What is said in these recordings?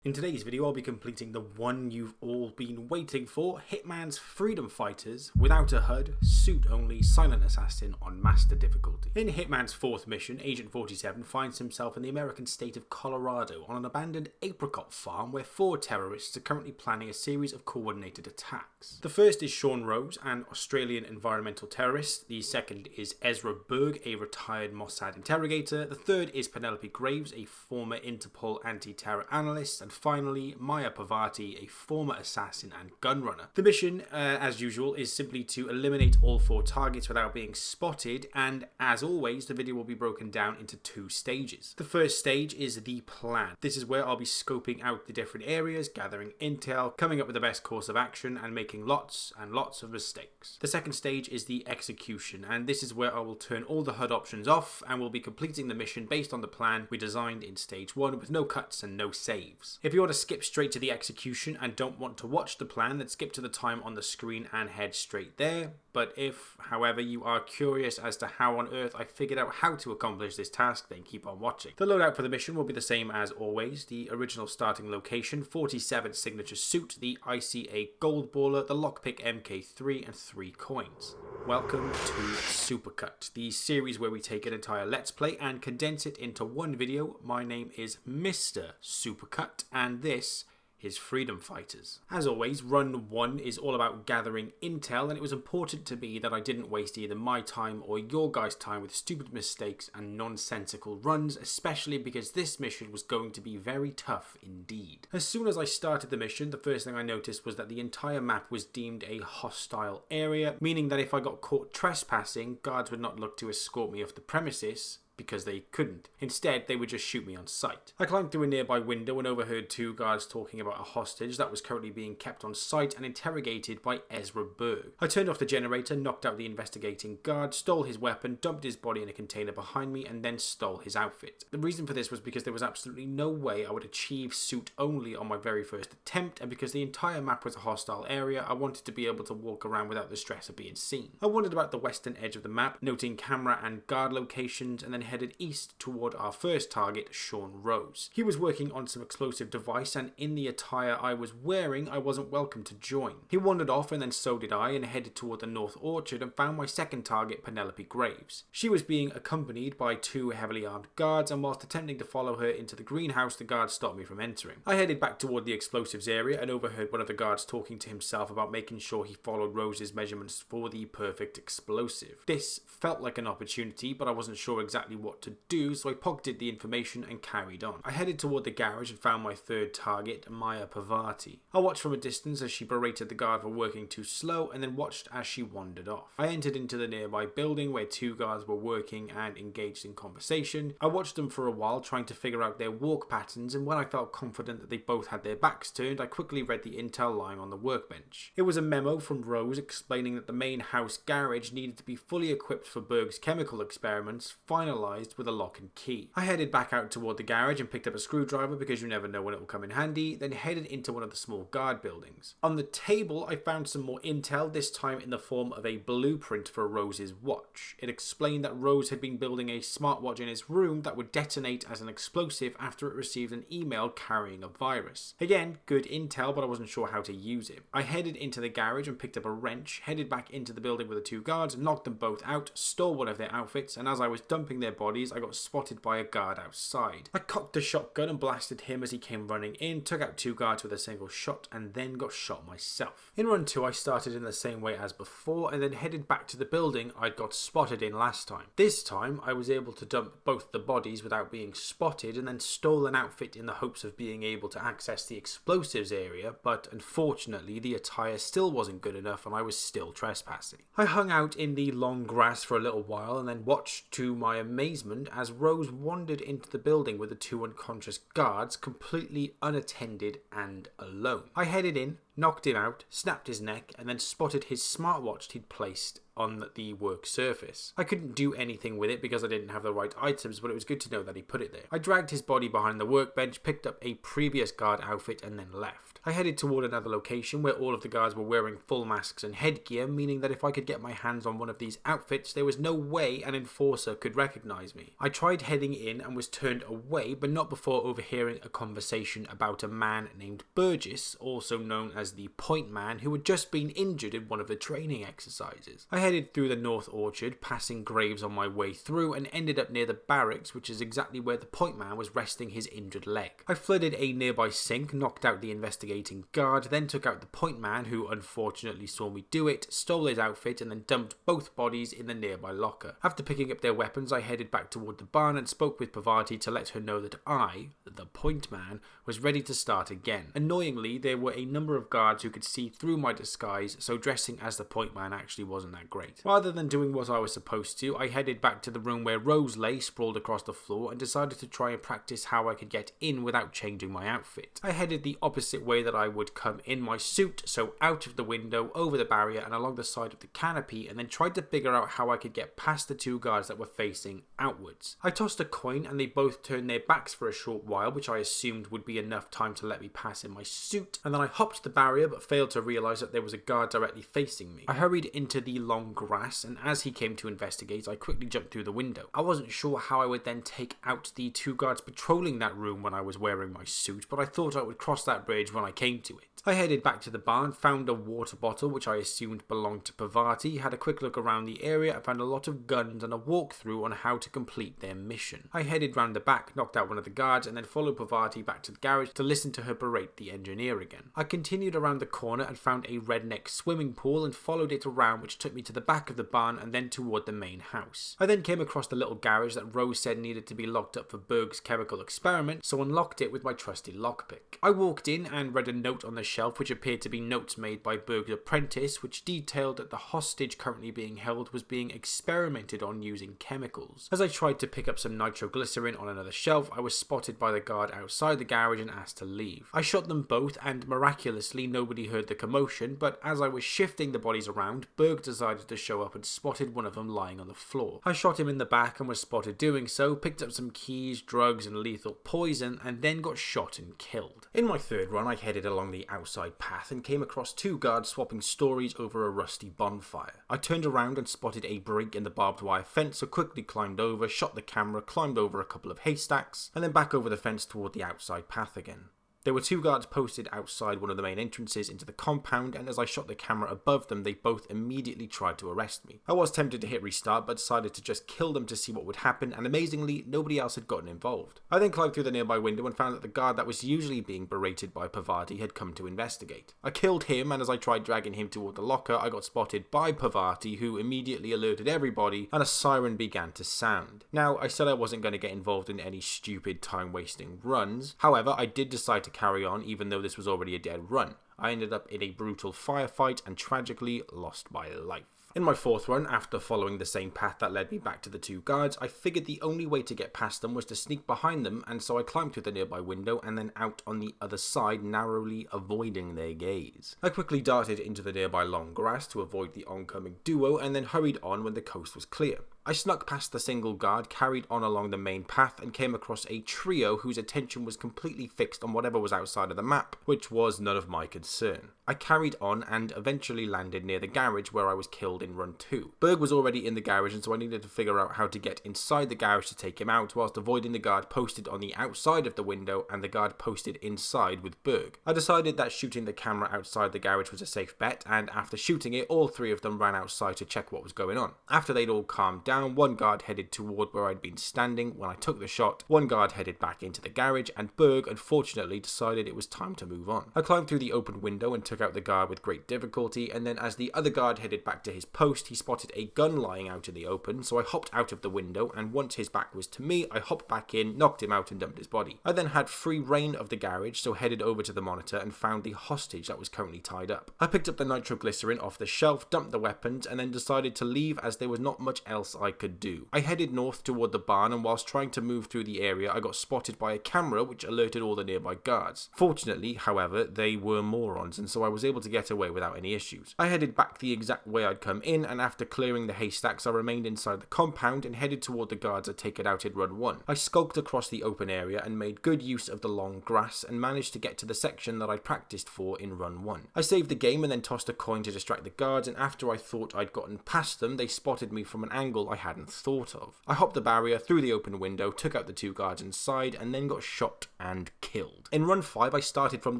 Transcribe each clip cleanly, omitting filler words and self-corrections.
In today's video, I'll be completing the one you've all been waiting for, Hitman's Freedom Fighters, without a HUD, suit only, silent assassin on master difficulty. In Hitman's fourth mission, Agent 47 finds himself in the American state of Colorado on an abandoned apricot farm where 4 terrorists are currently planning a series of coordinated attacks. The first is Sean Rose, an Australian environmental terrorist. The second is Ezra Berg, a retired Mossad interrogator. The third is Penelope Graves, a former Interpol anti-terror analyst. And finally, Maya Pavati, a former assassin and gunrunner. The mission, as usual, is simply to eliminate all 4 targets without being spotted, and as always, the video will be broken down into 2 stages. The first stage is the plan. This is where I'll be scoping out the different areas, gathering intel, coming up with the best course of action, and making lots and lots of mistakes. The second stage is the execution, and this is where I will turn all the HUD options off, and will be completing the mission based on the plan we designed in stage 1 with no cuts and no saves. If you want to skip straight to the execution and don't want to watch the plan, then skip to the time on the screen and head straight there. But if, however, you are curious as to how on earth I figured out how to accomplish this task, then keep on watching. The loadout for the mission will be the same as always. The original starting location, 47 signature suit, the ICA gold baller, the lockpick MK3 and 3 coins. Welcome to Supercut, the series where we take an entire Let's Play and condense it into one video. My name is Mr. Supercut, and this is Freedom Fighters. As always, run 1 is all about gathering intel, and it was important to me that I didn't waste either my time or your guys' time with stupid mistakes and nonsensical runs, especially because this mission was going to be very tough indeed. As soon as I started the mission, the first thing I noticed was that the entire map was deemed a hostile area, meaning that if I got caught trespassing, guards would not look to escort me off the premises, because they couldn't. Instead, they would just shoot me on sight. I climbed through a nearby window and overheard 2 guards talking about a hostage that was currently being kept on site and interrogated by Ezra Berg. I turned off the generator, knocked out the investigating guard, stole his weapon, dumped his body in a container behind me, and then stole his outfit. The reason for this was because there was absolutely no way I would achieve suit only on my very first attempt, and because the entire map was a hostile area, I wanted to be able to walk around without the stress of being seen. I wandered about the western edge of the map, noting camera and guard locations, and then headed east toward our first target, Sean Rose. He was working on some explosive device, and in the attire I was wearing, I wasn't welcome to join. He wandered off, and then so did I, and headed toward the North Orchard and found my second target, Penelope Graves. She was being accompanied by 2 heavily armed guards, and whilst attempting to follow her into the greenhouse, the guards stopped me from entering. I headed back toward the explosives area and overheard one of the guards talking to himself about making sure he followed Rose's measurements for the perfect explosive. This felt like an opportunity, but I wasn't sure exactly what to do, so I pocketed the information and carried on. I headed toward the garage and found my third target, Maya Pavati. I watched from a distance as she berated the guard for working too slow, and then watched as she wandered off. I entered into the nearby building where 2 guards were working and engaged in conversation. I watched them for a while, trying to figure out their walk patterns, and when I felt confident that they both had their backs turned, I quickly read the intel lying on the workbench. It was a memo from Rose explaining that the main house garage needed to be fully equipped for Berg's chemical experiments, finalized with a lock and key. I headed back out toward the garage and picked up a screwdriver because you never know when it will come in handy, then headed into one of the small guard buildings. On the table, I found some more intel, this time in the form of a blueprint for Rose's watch. It explained that Rose had been building a smartwatch in his room that would detonate as an explosive after it received an email carrying a virus. Again, good intel, but I wasn't sure how to use it. I headed into the garage and picked up a wrench, headed back into the building with the 2 guards, knocked them both out, stole one of their outfits, and as I was dumping their bodies, I got spotted by a guard outside. I cocked a shotgun and blasted him as he came running in, took out 2 guards with a single shot, and then got shot myself. In run 2, I started in the same way as before, and then headed back to the building I'd got spotted in last time. This time, I was able to dump both the bodies without being spotted, and then stole an outfit in the hopes of being able to access the explosives area, but unfortunately the attire still wasn't good enough and I was still trespassing. I hung out in the long grass for a little while and then watched, to my amazement, as Rose wandered into the building with the 2 unconscious guards, completely unattended and alone. I headed in, knocked him out, snapped his neck, and then spotted his smartwatch he'd placed on the work surface. I couldn't do anything with it because I didn't have the right items, but it was good to know that he put it there. I dragged his body behind the workbench, picked up a previous guard outfit, and then left. I headed toward another location where all of the guards were wearing full masks and headgear, meaning that if I could get my hands on one of these outfits, there was no way an enforcer could recognize me. I tried heading in and was turned away, but not before overhearing a conversation about a man named Burgess, also known as the Point Man, who had just been injured in one of the training exercises. I headed through the North Orchard, passing graves on my way through, and ended up near the barracks, which is exactly where the Point Man was resting his injured leg. I flooded a nearby sink, knocked out the investigating guard, then took out the Point Man, who unfortunately saw me do it, stole his outfit, and then dumped both bodies in the nearby locker. After picking up their weapons, I headed back toward the barn and spoke with Parvati to let her know that I, the Point Man, was ready to start again. Annoyingly, there were a number of guards who could see through my disguise, so dressing as the Point Man actually wasn't that great. Rather than doing what I was supposed to, I headed back to the room where Rose lay sprawled across the floor and decided to try and practice how I could get in without changing my outfit. I headed the opposite way that I would come in my suit, so out of the window, over the barrier and along the side of the canopy, and then tried to figure out how I could get past the two guards that were facing outwards. I tossed a coin and they both turned their backs for a short while, which I assumed would be enough time to let me pass in my suit, and then I hopped the barrier but failed to realise that there was a guard directly facing me. I hurried into the long grass, and as he came to investigate, I quickly jumped through the window. I wasn't sure how I would then take out the two guards patrolling that room when I was wearing my suit, but I thought I would cross that bridge when I came to it. I headed back to the barn, found a water bottle which I assumed belonged to Parvati, had a quick look around the area and found a lot of guns and a walkthrough on how to complete their mission. I headed round the back, knocked out one of the guards, and then followed Parvati back to the garage to listen to her berate the engineer again. I continued around the corner and found a redneck swimming pool and followed it around, which took me to the back of the barn and then toward the main house. I then came across the little garage that Rose said needed to be locked up for Berg's chemical experiment, so unlocked it with my trusty lockpick. I walked in and read a note on the shelf which appeared to be notes made by Berg's apprentice, which detailed that the hostage currently being held was being experimented on using chemicals. As I tried to pick up some nitroglycerin on another shelf, I was spotted by the guard outside the garage and asked to leave. I shot them both and miraculously nobody heard the commotion, but as I was shifting the bodies around, Berg decided to show up and spotted one of them lying on the floor. I shot him in the back and was spotted doing so, picked up some keys, drugs and lethal poison, and then got shot and killed. In my third run, I headed along the outside path and came across two guards swapping stories over a rusty bonfire. I turned around and spotted a break in the barbed wire fence, so quickly climbed over, shot the camera, climbed over a couple of haystacks, and then back over the fence toward the outside path again. There were two guards posted outside one of the main entrances into the compound, and as I shot the camera above them, they both immediately tried to arrest me. I was tempted to hit restart, but decided to just kill them to see what would happen, and amazingly, nobody else had gotten involved. I then climbed through the nearby window and found that the guard that was usually being berated by Parvati had come to investigate. I killed him, and as I tried dragging him toward the locker, I got spotted by Parvati, who immediately alerted everybody, and a siren began to sound. Now, I said I wasn't going to get involved in any stupid time-wasting runs. However, I did decide to carry on even though this was already a dead run. I ended up in a brutal firefight and tragically lost my life. In my fourth run, after following the same path that led me back to the two guards, I figured the only way to get past them was to sneak behind them, and so I climbed through the nearby window and then out on the other side, narrowly avoiding their gaze. I quickly darted into the nearby long grass to avoid the oncoming duo and then hurried on when the coast was clear. I snuck past the single guard, carried on along the main path, and came across a trio whose attention was completely fixed on whatever was outside of the map, which was none of my concern. I carried on and eventually landed near the garage where I was killed in run 2. Berg was already in the garage, and so I needed to figure out how to get inside the garage to take him out, whilst avoiding the guard posted on the outside of the window and the guard posted inside with Berg. I decided that shooting the camera outside the garage was a safe bet, and after shooting it, all three of them ran outside to check what was going on. After they'd all calmed down, one guard headed toward where I'd been standing when I took the shot, one guard headed back into the garage, and Berg unfortunately decided it was time to move on. I climbed through the open window and took out the guard with great difficulty, and then as the other guard headed back to his post, he spotted a gun lying out in the open, so I hopped out of the window, and once his back was to me, I hopped back in, knocked him out and dumped his body. I then had free reign of the garage, so headed over to the monitor and found the hostage that was currently tied up. I picked up the nitroglycerin off the shelf, dumped the weapons, and then decided to leave as there was not much else I could do. I headed north toward the barn, and whilst trying to move through the area, I got spotted by a camera which alerted all the nearby guards. Fortunately, however, they were morons, and so I was able to get away without any issues. I headed back the exact way I'd come in, and after clearing the haystacks, I remained inside the compound and headed toward the guards I'd taken out in Run 1. I skulked across the open area and made good use of the long grass and managed to get to the section that I'd practiced for in Run 1. I saved the game and then tossed a coin to distract the guards, and after I thought I'd gotten past them, they spotted me from an angle I hadn't thought of. I hopped the barrier through the open window, took out the 2 guards inside, and then got shot and killed. In Run 5, I started from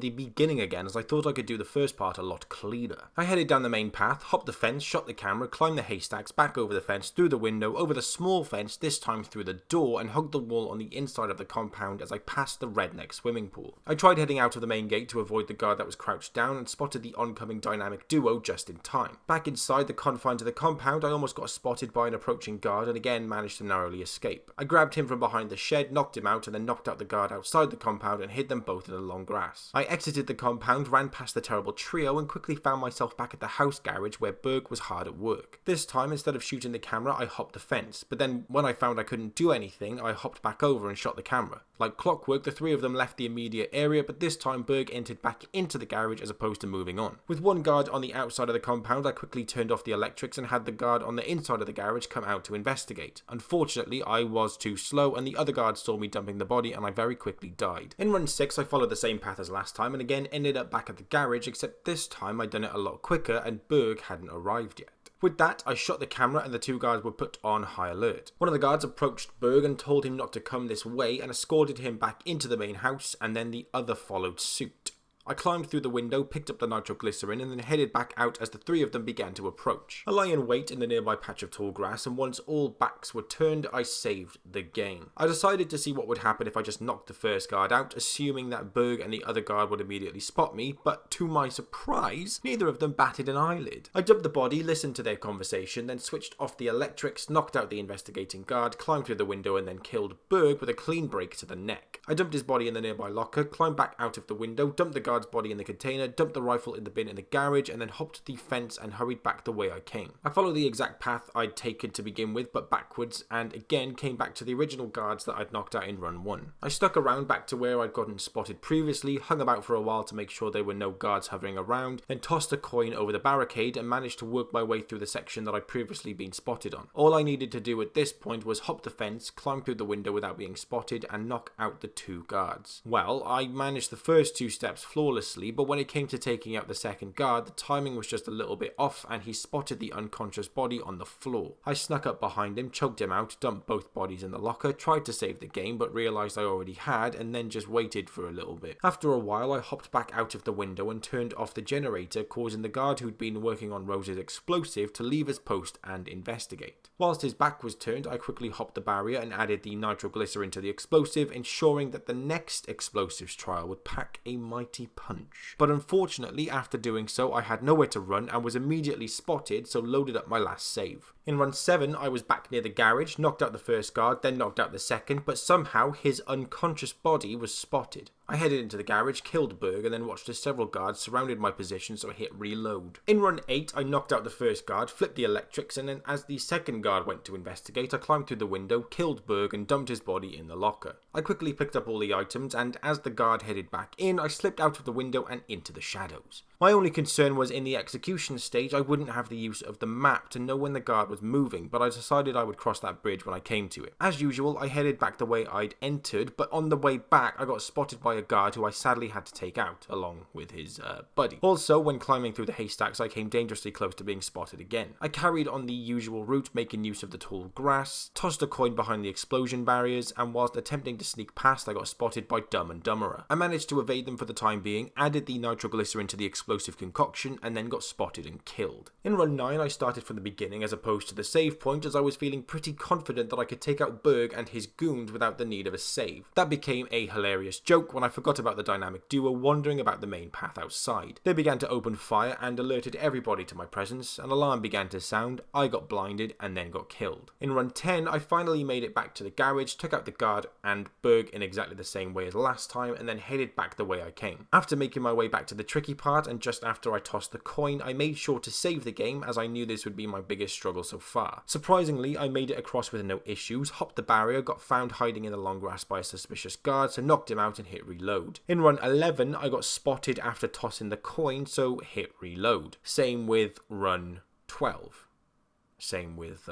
the beginning again as I thought I could do the first part a lot cleaner. I headed down the main path, hopped the fence, shot the camera, climbed the haystacks, back over the fence, through the window, over the small fence, this time through the door, and hugged the wall on the inside of the compound as I passed the redneck swimming pool. I tried heading out of the main gate to avoid the guard that was crouched down and spotted the oncoming dynamic duo just in time. Back inside the confines of the compound, I almost got spotted by an approaching guard and again managed to narrowly escape. I grabbed him from behind the shed, knocked him out, and then knocked out the guard outside the compound and hid them both in the long grass. I exited the compound, ran past the terrible trio, and quickly found myself back at the house garage where Berg was hard at work. This time, instead of shooting the camera, I hopped the fence, but then when I found I couldn't do anything, I hopped back over and shot the camera. Like clockwork, the 3 of them left the immediate area, but this time Berg entered back into the garage as opposed to moving on. With one guard on the outside of the compound, I quickly turned off the electrics and had the guard on the inside of the garage come out to investigate. Unfortunately, I was too slow and the other guard saw me dumping the body and I very quickly died. In Run 6, I followed the same path as last time and again ended up back at the garage, except this time I'd done it a lot quicker and Berg hadn't arrived yet. With that, I shot the camera and the 2 guards were put on high alert. One of the guards approached Berg and told him not to come this way and escorted him back into the main house, and then the other followed suit. I climbed through the window, picked up the nitroglycerin, and then headed back out as the 3 of them began to approach. I lay in wait in the nearby patch of tall grass, and once all backs were turned, I saved the game. I decided to see what would happen if I just knocked the first guard out, assuming that Berg and the other guard would immediately spot me, but to my surprise, neither of them batted an eyelid. I dumped the body, listened to their conversation, then switched off the electrics, knocked out the investigating guard, climbed through the window, and then killed Berg with a clean break to the neck. I dumped his body in the nearby locker, climbed back out of the window, dumped the guard's body in the container, dumped the rifle in the bin in the garage, and then hopped the fence and hurried back the way I came. I followed the exact path I'd taken to begin with, but backwards, and again came back to the original guards that I'd knocked out in Run 1. I stuck around back to where I'd gotten spotted previously, hung about for a while to make sure there were no guards hovering around, then tossed a coin over the barricade and managed to work my way through the section that I'd previously been spotted on. All I needed to do at this point was hop the fence, climb through the window without being spotted, and knock out the 2 guards. Well, I managed the first 2 steps flawlessly, but when it came to taking out the second guard, the timing was just a little bit off and he spotted the unconscious body on the floor. I snuck up behind him, choked him out, dumped both bodies in the locker, tried to save the game but realised I already had, and then just waited for a little bit. After a while, I hopped back out of the window and turned off the generator, causing the guard who'd been working on Rose's explosive to leave his post and investigate. Whilst his back was turned, I quickly hopped the barrier and added the nitroglycerin to the explosive, ensuring that the next explosives trial would pack a mighty punch. But unfortunately, after doing so, I had nowhere to run and was immediately spotted, so loaded up my last save. In Run 7, I was back near the garage, knocked out the first guard, then knocked out the second, but somehow his unconscious body was spotted. I headed into the garage, killed Berg, and then watched as several guards surrounded my position, so I hit reload. In Run 8, I knocked out the first guard, flipped the electrics, and then as the second guard went to investigate, I climbed through the window, killed Berg, and dumped his body in the locker. I quickly picked up all the items, and as the guard headed back in, I slipped out of the window and into the shadows. My only concern was in the execution stage, I wouldn't have the use of the map to know when the guard was moving, but I decided I would cross that bridge when I came to it. As usual, I headed back the way I'd entered, but on the way back, I got spotted by a guard who I sadly had to take out, along with his buddy. Also, when climbing through the haystacks, I came dangerously close to being spotted again. I carried on the usual route, making use of the tall grass, tossed a coin behind the explosion barriers, and whilst attempting to sneak past, I got spotted by Dumb and Dumberer. I managed to evade them for the time being, added the nitroglycerin to the explosive concoction, and then got spotted and killed. In Run 9, I started from the beginning as opposed to the save point, as I was feeling pretty confident that I could take out Berg and his goons without the need of a save. That became a hilarious joke when I forgot about the dynamic duo wandering about the main path outside. They began to open fire and alerted everybody to my presence. An alarm began to sound, I got blinded and then got killed. In Run 10, I finally made it back to the garage, took out the guard and Berg in exactly the same way as last time, and then headed back the way I came. After making my way back to the tricky part and just after I tossed the coin, I made sure to save the game as I knew this would be my biggest struggle so far. Surprisingly, I made it across with no issues, hopped the barrier, got found hiding in the long grass by a suspicious guard, so knocked him out and hit reload. In run 11, I got spotted after tossing the coin, so hit reload. Same with run 12. Same with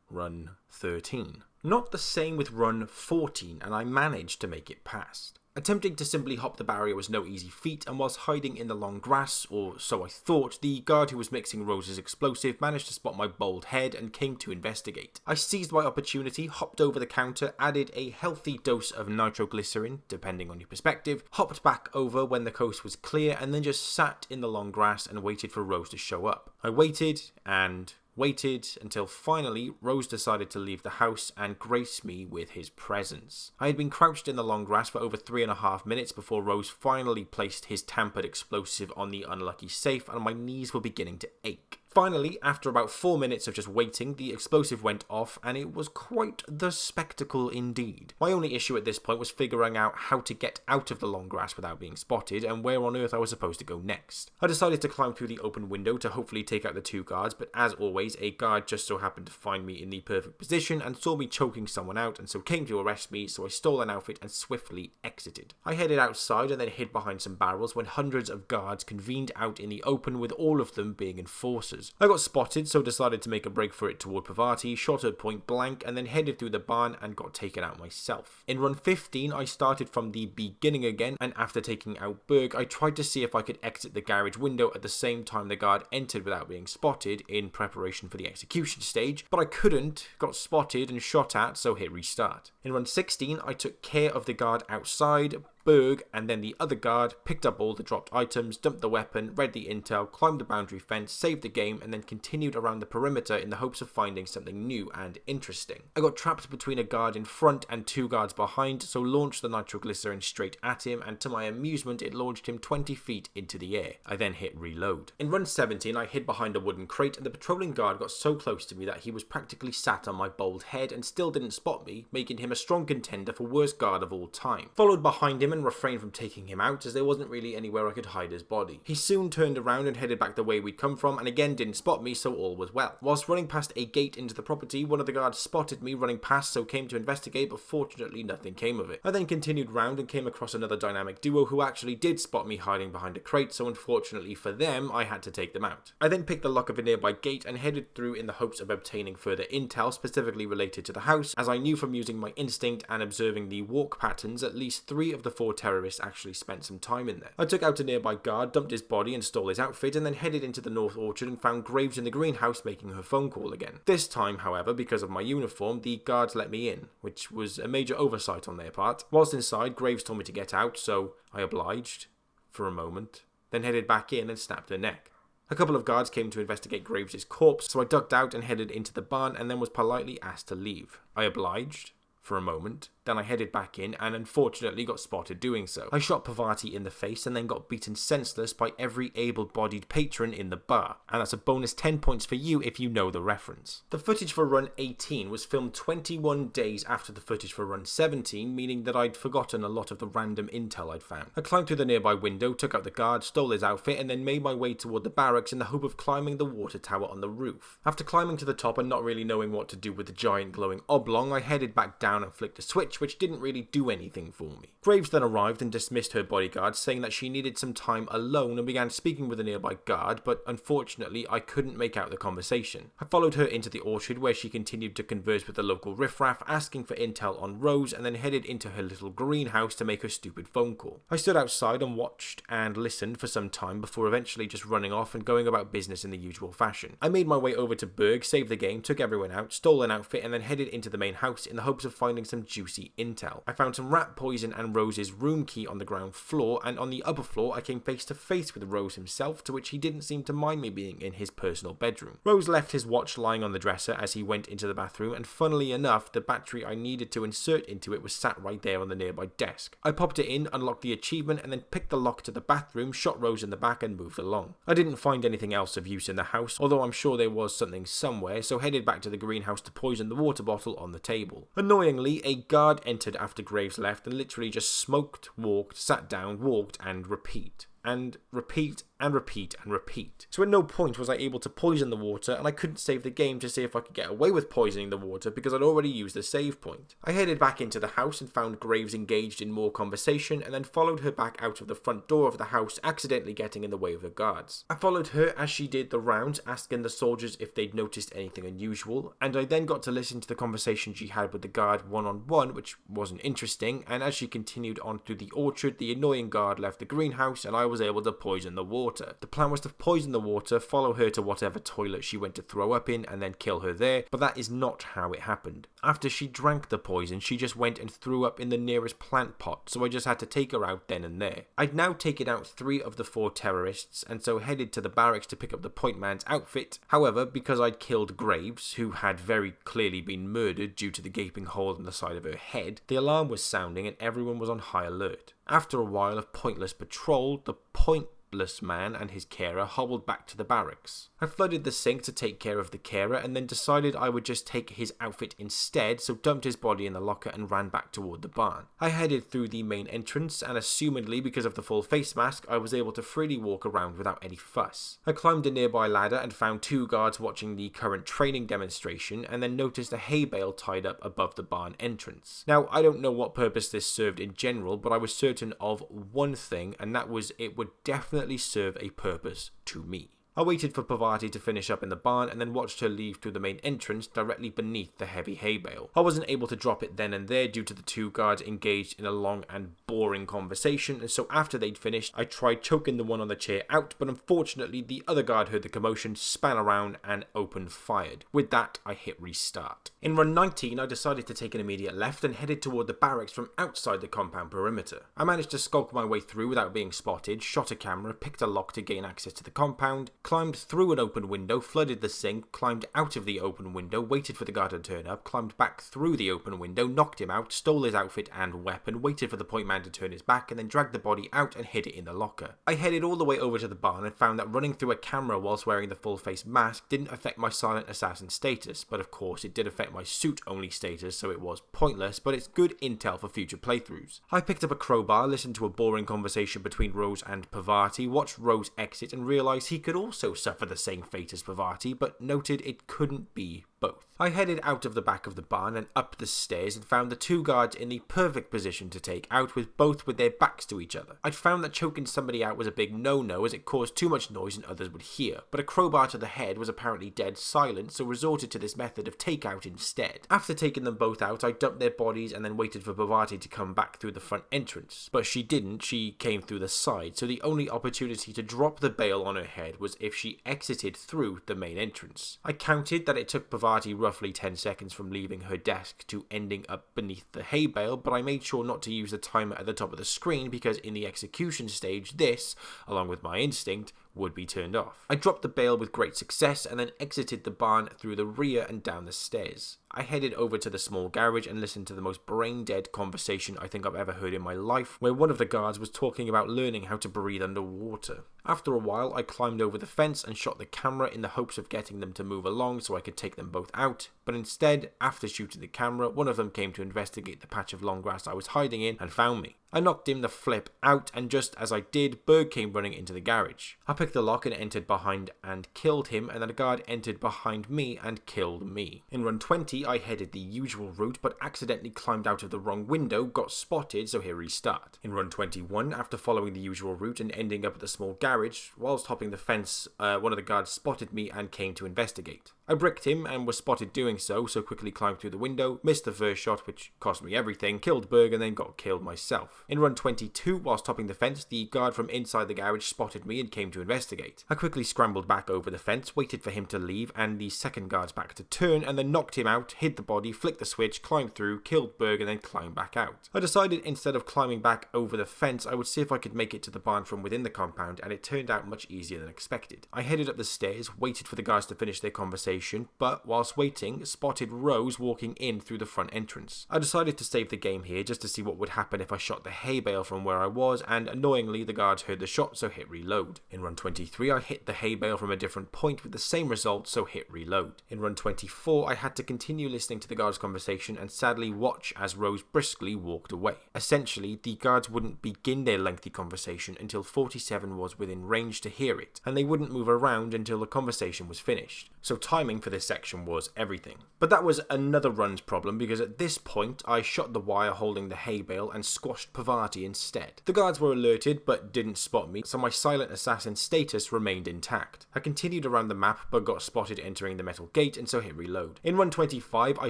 run 13. Not the same with run 14, and I managed to make it past. Attempting to simply hop the barrier was no easy feat, and whilst hiding in the long grass, or so I thought, the guard who was mixing Rose's explosive managed to spot my bald head and came to investigate. I seized my opportunity, hopped over the counter, added a healthy dose of nitroglycerin, depending on your perspective, hopped back over when the coast was clear, and then just sat in the long grass and waited for Rose to show up. I waited and waited until finally Rose decided to leave the house and grace me with his presence. I had been crouched in the long grass for over 3.5 minutes before Rose finally placed his tampered explosive on the unlucky safe, and my knees were beginning to ache. Finally, after about 4 minutes of just waiting, the explosive went off, and it was quite the spectacle indeed. My only issue at this point was figuring out how to get out of the long grass without being spotted, and where on earth I was supposed to go next. I decided to climb through the open window to hopefully take out the 2 guards, but as always, a guard just so happened to find me in the perfect position and saw me choking someone out, and so came to arrest me, so I stole an outfit and swiftly exited. I headed outside and then hid behind some barrels when hundreds of guards convened out in the open, with all of them being enforcers. I got spotted, so decided to make a break for it toward Pavati, shot her point blank, and then headed through the barn and got taken out myself. In run 15, I started from the beginning again, and after taking out Berg, I tried to see if I could exit the garage window at the same time the guard entered without being spotted in preparation for the execution stage, but I couldn't, got spotted and shot at, so hit restart. In run 16, I took care of the guard outside, Berg, and then the other guard, picked up all the dropped items, dumped the weapon, read the intel, climbed the boundary fence, saved the game, and then continued around the perimeter in the hopes of finding something new and interesting. I got trapped between a guard in front and 2 guards behind, so launched the nitroglycerin straight at him, and to my amusement it launched him 20 feet into the air. I then hit reload. In run 17, I hid behind a wooden crate, and the patrolling guard got so close to me that he was practically sat on my bald head and still didn't spot me, making him a strong contender for worst guard of all time. Followed behind him and refrained from taking him out, as there wasn't really anywhere I could hide his body. He soon turned around and headed back the way we'd come from, and again didn't spot me, so all was well. Whilst running past a gate into the property, one of the guards spotted me running past, so came to investigate, but fortunately nothing came of it. I then continued round and came across another dynamic duo who actually did spot me hiding behind a crate, so unfortunately for them, I had to take them out. I then picked the lock of a nearby gate and headed through in the hopes of obtaining further intel specifically related to the house, as I knew from using my instinct and observing the walk patterns at least 3 of the 4 terrorists actually spent some time in there. I took out a nearby guard, dumped his body and stole his outfit, and then headed into the North Orchard and found Graves in the greenhouse making her phone call again. This time, however, because of my uniform, the guards let me in, which was a major oversight on their part. Whilst inside, Graves told me to get out, so I obliged, for a moment, then headed back in and snapped her neck. A couple of guards came to investigate Graves' corpse, so I ducked out and headed into the barn and then was politely asked to leave. I obliged, for a moment, then I headed back in and unfortunately got spotted doing so. I shot Pavati in the face and then got beaten senseless by every able-bodied patron in the bar, and that's a bonus 10 points for you if you know the reference. The footage for run 18 was filmed 21 days after the footage for run 17, meaning that I'd forgotten a lot of the random intel I'd found. I climbed through the nearby window, took out the guard, stole his outfit, and then made my way toward the barracks in the hope of climbing the water tower on the roof. After climbing to the top and not really knowing what to do with the giant glowing oblong, I headed back down and flicked a switch, which didn't really do anything for me. Graves then arrived and dismissed her bodyguard, saying that she needed some time alone, and began speaking with a nearby guard, but unfortunately I couldn't make out the conversation. I followed her into the orchard, where she continued to converse with the local riffraff, asking for intel on Rose, and then headed into her little greenhouse to make her stupid phone call. I stood outside and watched and listened for some time before eventually just running off and going about business in the usual fashion. I made my way over to Berg, saved the game, took everyone out, stole an outfit, and then headed into the main house in the hopes of finding some juicy intel. I found some rat poison and Rose's room key on the ground floor, and on the upper floor I came face to face with Rose himself, to which he didn't seem to mind me being in his personal bedroom. Rose left his watch lying on the dresser as he went into the bathroom, and funnily enough, the battery I needed to insert into it was sat right there on the nearby desk. I popped it in, unlocked the achievement, and then picked the lock to the bathroom, shot Rose in the back, and moved along. I didn't find anything else of use in the house, although I'm sure there was something somewhere, so headed back to the greenhouse to poison the water bottle on the table. Annoyingly, a guard entered after Graves left and literally just smoked, walked, sat down, walked, and repeat. and repeat and repeat and repeat. So at no point was I able to poison the water, and I couldn't save the game to see if I could get away with poisoning the water because I'd already used the save point. I headed back into the house and found Graves engaged in more conversation, and then followed her back out of the front door of the house, accidentally getting in the way of the guards. I followed her as she did the rounds, asking the soldiers if they'd noticed anything unusual, and I then got to listen to the conversation she had with the guard one-on-one, which wasn't interesting, and as she continued on through the orchard, the annoying guard left the greenhouse and I was able to poison the water. The plan was to poison the water, follow her to whatever toilet she went to throw up in, and then kill her there, but that is not how it happened. After she drank the poison, she just went and threw up in the nearest plant pot, so I just had to take her out then and there. I'd now taken out 3 of the 4 terrorists, and so headed to the barracks to pick up the point man's outfit. However, because I'd killed Graves, who had very clearly been murdered due to the gaping hole in the side of her head, the alarm was sounding and everyone was on high alert. After a while of pointless patrol, the pointless man and his carer hobbled back to the barracks. I flooded the sink to take care of the carer and then decided I would just take his outfit instead, so dumped his body in the locker and ran back toward the barn. I headed through the main entrance, and assumedly because of the full face mask, I was able to freely walk around without any fuss. I climbed a nearby ladder and found 2 guards watching the current training demonstration, and then noticed a hay bale tied up above the barn entrance. Now, I don't know what purpose this served in general, but I was certain of one thing, and that was it would definitely serve a purpose to me. I waited for Parvati to finish up in the barn and then watched her leave through the main entrance directly beneath the heavy hay bale. I wasn't able to drop it then and there due to the 2 guards engaged in a long and boring conversation, and so after they'd finished, I tried choking the one on the chair out, but unfortunately the other guard heard the commotion, span around and opened fired. With that, I hit restart. In run 19, I decided to take an immediate left and headed toward the barracks from outside the compound perimeter. I managed to skulk my way through without being spotted, shot a camera, picked a lock to gain access to the compound, climbed through an open window, flooded the sink, climbed out of the open window, waited for the guard to turn up, climbed back through the open window, knocked him out, stole his outfit and weapon, waited for the point man to turn his back, and then dragged the body out and hid it in the locker. I headed all the way over to the barn and found that running through a camera whilst wearing the full face mask didn't affect my silent assassin status, but of course it did affect my suit only status, so it was pointless, but it's good intel for future playthroughs. I picked up a crowbar, listened to a boring conversation between Rose and Parvati, watched Rose exit and realised he could also suffer the same fate as Parvati, but noted it couldn't be both. I headed out of the back of the barn and up the stairs and found the 2 guards in the perfect position to take out, with both with their backs to each other. I'd found that choking somebody out was a big no-no as it caused too much noise and others would hear, but a crowbar to the head was apparently dead silent, so resorted to this method of takeout instead. After taking them both out, I dumped their bodies and then waited for Parvati to come back through the front entrance, but she didn't, she came through the side, so the only opportunity to drop the bale on her head was if she exited through the main entrance. I counted that it took Parvati roughly 10 seconds from leaving her desk to ending up beneath the hay bale, but I made sure not to use the timer at the top of the screen because in the execution stage this, along with my instinct, would be turned off. I dropped the bale with great success and then exited the barn through the rear and down the stairs. I headed over to the small garage and listened to the most brain-dead conversation I think I've ever heard in my life, where one of the guards was talking about learning how to breathe underwater. After a while, I climbed over the fence and shot the camera in the hopes of getting them to move along so I could take them both out, but instead, after shooting the camera, one of them came to investigate the patch of long grass I was hiding in and found me. I knocked him the flip out, and just as I did, Berg came running into the garage. I picked the lock and entered behind and killed him, and then a guard entered behind me and killed me. In run 20, I headed the usual route, but accidentally climbed out of the wrong window, got spotted, so hit restart. In run 21, after following the usual route and ending up at the small garage, whilst hopping the fence, one of the guards spotted me and came to investigate. I bricked him and was spotted doing so quickly climbed through the window, missed the first shot which cost me everything, killed Berg and then got killed myself. In run 22, whilst topping the fence, the guard from inside the garage spotted me and came to investigate. I quickly scrambled back over the fence, waited for him to leave and the second guard's back to turn, and then knocked him out, hid the body, flicked the switch, climbed through, killed Berg and then climbed back out. I decided instead of climbing back over the fence, I would see if I could make it to the barn from within the compound, and it turned out much easier than expected. I headed up the stairs, waited for the guards to finish their conversation conversation, but whilst waiting, spotted Rose walking in through the front entrance. I decided to save the game here just to see what would happen if I shot the hay bale from where I was, and annoyingly the guards heard the shot, so hit reload. In run 23 I hit the hay bale from a different point with the same result, so hit reload. In run 24 I had to continue listening to the guards' conversation and sadly watch as Rose briskly walked away. Essentially, the guards wouldn't begin their lengthy conversation until 47 was within range to hear it, and they wouldn't move around until the conversation was finished. So timing for this section was everything. But that was another run's problem, because at this point I shot the wire holding the hay bale and squashed Parvati instead. The guards were alerted but didn't spot me, so my silent assassin status remained intact. I continued around the map but got spotted entering the metal gate, and so hit reload. In run 25 I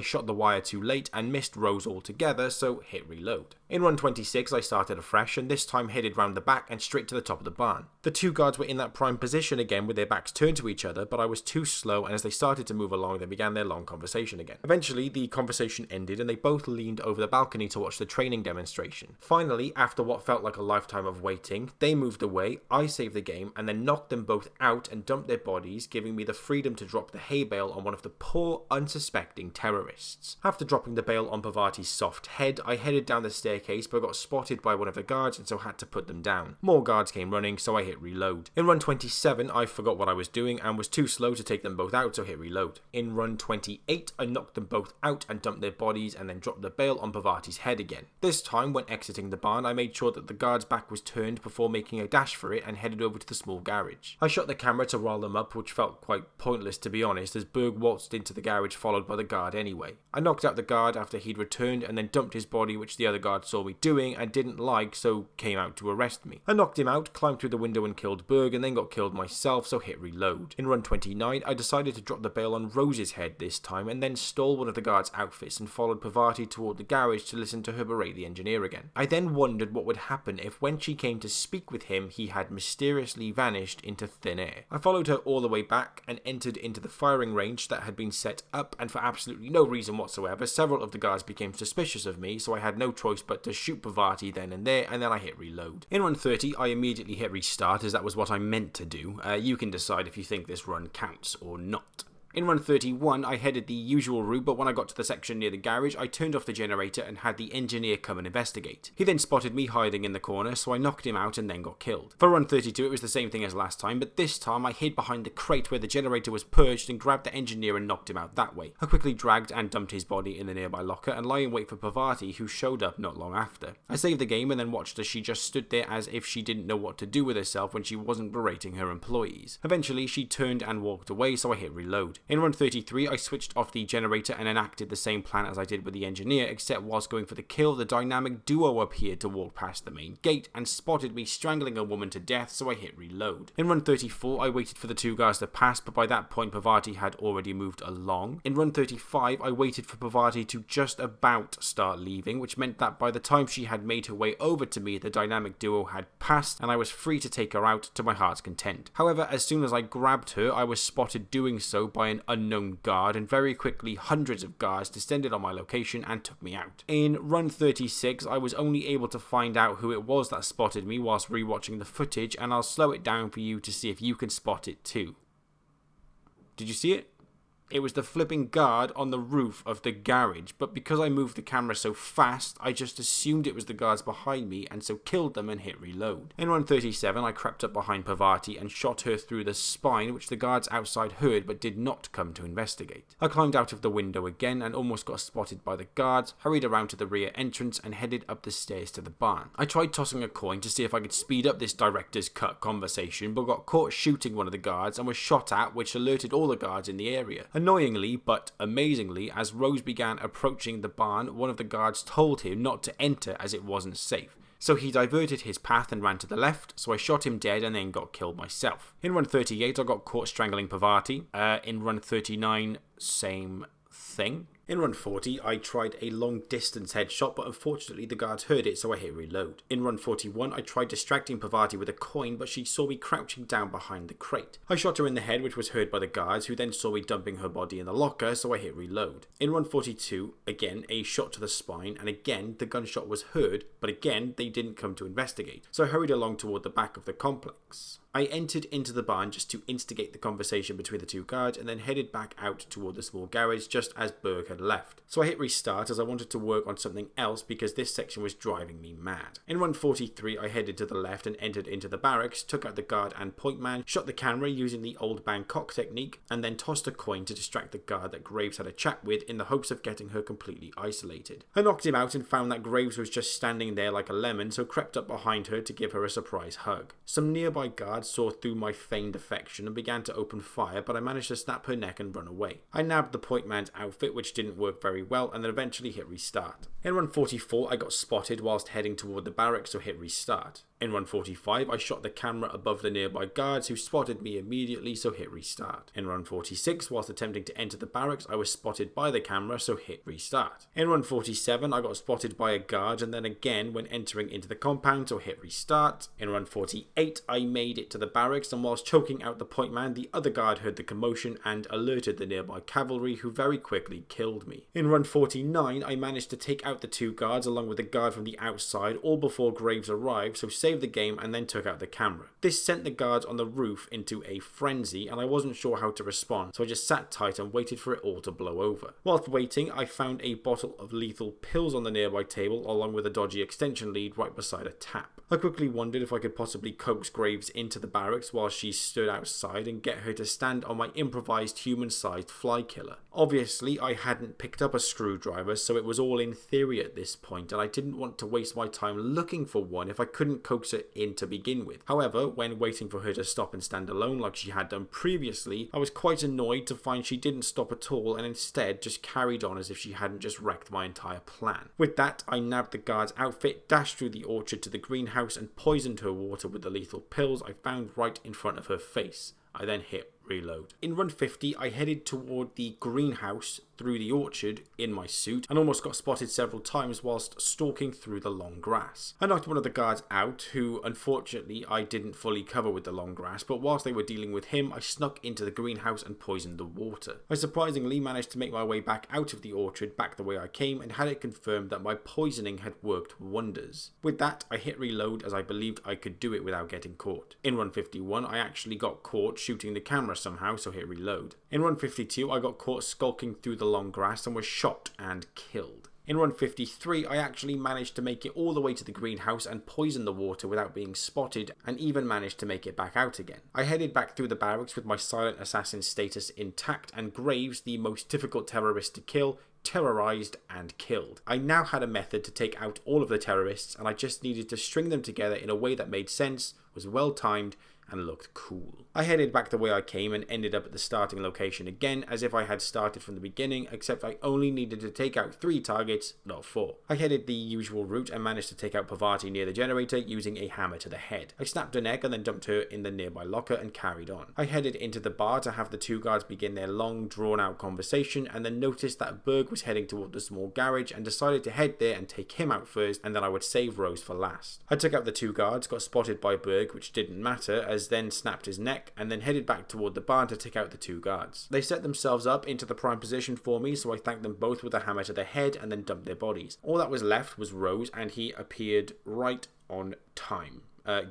shot the wire too late and missed Rose altogether, so hit reload. In run 26 I started afresh, and this time headed round the back and straight to the top of the barn. The two guards were in that prime position again with their backs turned to each other, but I was too slow, and as they started to move along they began their long conversation again. Eventually the conversation ended and they both leaned over the balcony to watch the training demonstration. Finally, after what felt like a lifetime of waiting, they moved away, I saved the game, and then knocked them both out and dumped their bodies, giving me the freedom to drop the hay bale on one of the poor unsuspecting terrorists. After dropping the bale on Parvati's soft head, I headed down the staircase but got spotted by one of the guards and so had to put them down. More guards came running, so I hit reload. In run 27 I forgot what I was doing and was too slow to take them both out, so hit reload. In run 28 I knocked them both out and dumped their bodies and then dropped the bale on Parvati's head again. This time when exiting the barn I made sure that the guard's back was turned before making a dash for it and headed over to the small garage. I shot the camera to rile them up, which felt quite pointless to be honest, as Berg waltzed into the garage followed by the guard anyway. I knocked out the guard after he'd returned and then dumped his body, which the other guard saw me doing and didn't like, so came out to arrest me. I knocked him out, climbed through the window and killed Berg, and then got killed myself, so hit reload. In run 29 I decided to drop the bale on Rose's head this time and then stole one of the guard's outfits and followed Parvati toward the garage to listen to her berate the engineer again. I then wondered what would happen if when she came to speak with him he had mysteriously vanished into thin air. I followed her all the way back and entered into the firing range that had been set up, and for absolutely no reason whatsoever several of the guards became suspicious of me, so I had no choice but to shoot Parvati then and there, and then I hit reload. In run 30 I immediately hit restart, as that was what I meant to do. You can decide if you think this run counts or not. In run 31, I headed the usual route, but when I got to the section near the garage, I turned off the generator and had the engineer come and investigate. He then spotted me hiding in the corner, so I knocked him out and then got killed. For run 32, it was the same thing as last time, but this time I hid behind the crate where the generator was perched and grabbed the engineer and knocked him out that way. I quickly dragged and dumped his body in the nearby locker and lay in wait for Parvati, who showed up not long after. I saved the game and then watched as she just stood there as if she didn't know what to do with herself when she wasn't berating her employees. Eventually, she turned and walked away, so I hit reload. In run 33, I switched off the generator and enacted the same plan as I did with the engineer, except whilst going for the kill, the dynamic duo appeared to walk past the main gate and spotted me strangling a woman to death, so I hit reload. In run 34, I waited for the two guys to pass, but by that point Parvati had already moved along. In run 35, I waited for Parvati to just about start leaving, which meant that by the time she had made her way over to me, the dynamic duo had passed and I was free to take her out to my heart's content. However, as soon as I grabbed her, I was spotted doing so by an unknown guard, and very quickly hundreds of guards descended on my location and took me out. In run 36, I was only able to find out who it was that spotted me whilst rewatching the footage, and I'll slow it down for you to see if you can spot it too. Did you see it? It was the flipping guard on the roof of the garage, but because I moved the camera so fast, I just assumed it was the guards behind me and so killed them and hit reload. In run 37, I crept up behind Parvati and shot her through the spine, which the guards outside heard but did not come to investigate. I climbed out of the window again and almost got spotted by the guards, hurried around to the rear entrance and headed up the stairs to the barn. I tried tossing a coin to see if I could speed up this director's cut conversation, but got caught shooting one of the guards and was shot at, which alerted all the guards in the area. Annoyingly, but amazingly, as Rose began approaching the barn, one of the guards told him not to enter as it wasn't safe. So he diverted his path and ran to the left, so I shot him dead and then got killed myself. In run 38, I got caught strangling Parvati. In run 39, same thing. In run 40, I tried a long distance headshot, but unfortunately the guards heard it, so I hit reload. In run 41, I tried distracting Parvati with a coin, but she saw me crouching down behind the crate. I shot her in the head, which was heard by the guards, who then saw me dumping her body in the locker, so I hit reload. In run 42, again, a shot to the spine, and again, the gunshot was heard, but again, they didn't come to investigate, so I hurried along toward the back of the complex. I entered into the barn just to instigate the conversation between the two guards and then headed back out toward the small garage just as Berg had left. So I hit restart as I wanted to work on something else because this section was driving me mad. In run 43 I headed to the left and entered into the barracks, took out the guard and point man, shot the camera using the old Bangkok technique, and then tossed a coin to distract the guard that Graves had a chat with in the hopes of getting her completely isolated. I knocked him out and found that Graves was just standing there like a lemon, so crept up behind her to give her a surprise hug. Some nearby guards saw through my feigned affection and began to open fire, but I managed to snap her neck and run away. I nabbed the point man's outfit, which didn't work very well, and then eventually hit restart. In run 44 I got spotted whilst heading toward the barracks, so hit restart. In run 45 I shot the camera above the nearby guards who spotted me immediately, so hit restart. In run 46 whilst attempting to enter the barracks I was spotted by the camera, so hit restart. In run 47 I got spotted by a guard and then again when entering into the compound, so hit restart. In run 48 I made it to the barracks, and whilst choking out the point man the other guard heard the commotion and alerted the nearby cavalry, who very quickly killed me. In run 49 I managed to take out the two guards along with the guard from the outside all before Graves arrived, so saved the game and then took out the camera. This sent the guards on the roof into a frenzy and I wasn't sure how to respond, so I just sat tight and waited for it all to blow over. Whilst waiting I found a bottle of lethal pills on the nearby table along with a dodgy extension lead right beside a tap. I quickly wondered if I could possibly coax Graves into the barracks while she stood outside and get her to stand on my improvised human-sized fly killer. Obviously I hadn't picked up a screwdriver, so it was all in theory at this point, and I didn't want to waste my time looking for one if I couldn't coax her in to begin with. However, when waiting for her to stop and stand alone like she had done previously, I was quite annoyed to find she didn't stop at all and instead just carried on as if she hadn't just wrecked my entire plan. With that, I nabbed the guard's outfit, dashed through the orchard to the greenhouse and poisoned her water with the lethal pills I found right in front of her face. I then hit reload. In run 50 I headed toward the greenhouse through the orchard in my suit and almost got spotted several times whilst stalking through the long grass. I knocked one of the guards out, who unfortunately I didn't fully cover with the long grass, but whilst they were dealing with him I snuck into the greenhouse and poisoned the water. I surprisingly managed to make my way back out of the orchard back the way I came and had it confirmed that my poisoning had worked wonders. With that I hit reload as I believed I could do it without getting caught. In run 51 I actually got caught shooting the camera somehow, so hit reload. In run 52 I got caught skulking through the long grass and was shot and killed. In run 53 I actually managed to make it all the way to the greenhouse and poison the water without being spotted, and even managed to make it back out again. I headed back through the barracks with my silent assassin status intact, and Graves, the most difficult terrorist to kill, terrorized and killed. I now had a method to take out all of the terrorists, and I just needed to string them together in a way that made sense, was well timed, and looked cool. I headed back the way I came and ended up at the starting location again as if I had started from the beginning, except I only needed to take out 3 targets, not 4. I headed the usual route and managed to take out Parvati near the generator using a hammer to the head. I snapped her neck and then dumped her in the nearby locker and carried on. I headed into the bar to have the two guards begin their long drawn out conversation and then noticed that Berg was heading toward the small garage and decided to head there and take him out first, and then I would save Rose for last. I took out the 2 guards, got spotted by Berg, which didn't matter, as then snapped his neck and then headed back toward the barn to take out the 2 guards. They set themselves up into the prime position for me, so I thanked them both with a hammer to the head and then dumped their bodies. All that was left was Rose, and he appeared right on time.